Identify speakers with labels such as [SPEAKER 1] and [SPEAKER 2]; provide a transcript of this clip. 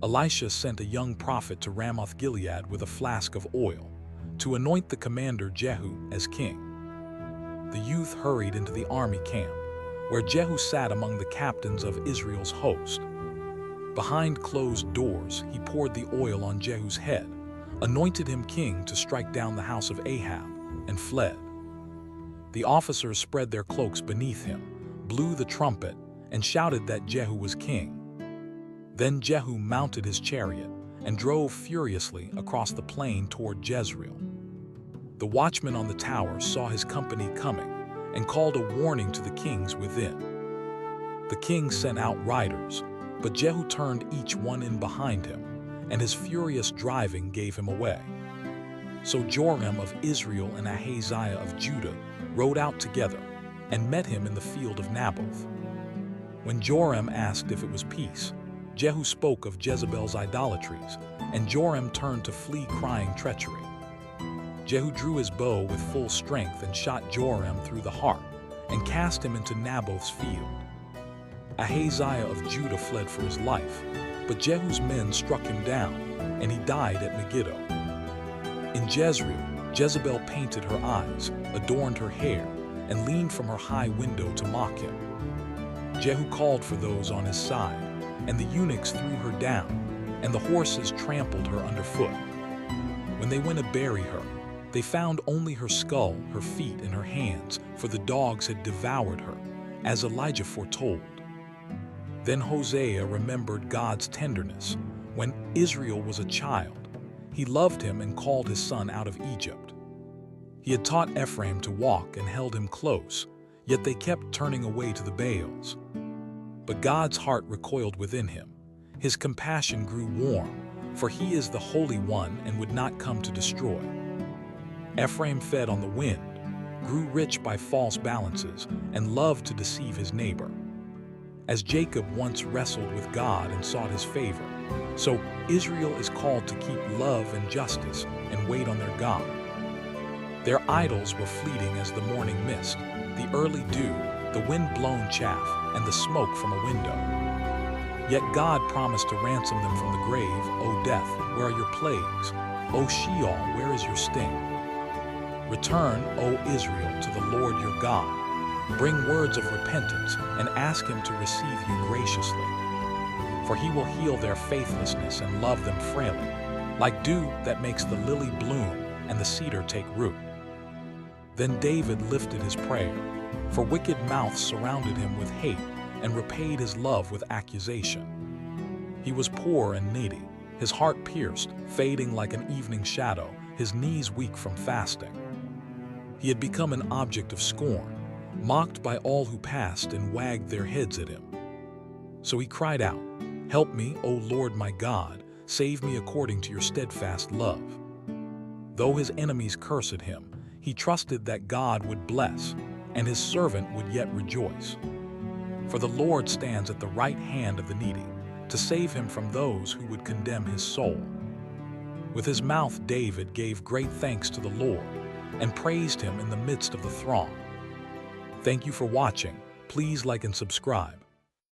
[SPEAKER 1] Elisha sent a young prophet to Ramoth-Gilead with a flask of oil to anoint the commander Jehu as king. The youth hurried into the army camp, where Jehu sat among the captains of Israel's host. Behind closed doors, he poured the oil on Jehu's head, anointed him king to strike down the house of Ahab, and fled. The officers spread their cloaks beneath him, blew the trumpet, and shouted that Jehu was king. Then Jehu mounted his chariot and drove furiously across the plain toward Jezreel. The watchman on the tower saw his company coming and called a warning to the kings within. The king sent out riders, but Jehu turned each one in behind him, and his furious driving gave him away. So Joram of Israel and Ahaziah of Judah rode out together and met him in the field of Naboth. When Joram asked if it was peace, Jehu spoke of Jezebel's idolatries, and Joram turned to flee, crying treachery. Jehu drew his bow with full strength and shot Joram through the heart and cast him into Naboth's field. Ahaziah of Judah fled for his life, but Jehu's men struck him down, and he died at Megiddo. In Jezreel, Jezebel painted her eyes, adorned her hair, and leaned from her high window to mock him. Jehu called for those on his side, and the eunuchs threw her down, and the horses trampled her underfoot. When they went to bury her, they found only her skull, her feet, and her hands, for the dogs had devoured her, as Elijah foretold. Then Hosea remembered God's tenderness. When Israel was a child, he loved him and called his son out of Egypt. He had taught Ephraim to walk and held him close, yet they kept turning away to the Baals. But God's heart recoiled within him. His compassion grew warm, for he is the Holy One and would not come to destroy. Ephraim fed on the wind, grew rich by false balances, and loved to deceive his neighbor. As Jacob once wrestled with God and sought his favor, so Israel is called to keep love and justice and wait on their God. Their idols were fleeting as the morning mist, the early dew, the wind-blown chaff, and the smoke from a window. Yet God promised to ransom them from the grave. O death, where are your plagues? O Sheol, where is your sting? Return, O Israel, to the Lord your God. Bring words of repentance and ask him to receive you graciously. For he will heal their faithlessness and love them freely, like dew that makes the lily bloom and the cedar take root. Then David lifted his prayer, for wicked mouths surrounded him with hate and repaid his love with accusation. He was poor and needy, his heart pierced, fading like an evening shadow, his knees weak from fasting. He had become an object of scorn, mocked by all who passed and wagged their heads at him. So he cried out, "Help me, O Lord my God, save me according to your steadfast love." Though his enemies cursed him, he trusted that God would bless, and his servant would yet rejoice. For the Lord stands at the right hand of the needy, to save him from those who would condemn his soul. With his mouth David gave great thanks to the Lord, and praised him in the midst of the throng. Thank you for watching. Please like and subscribe.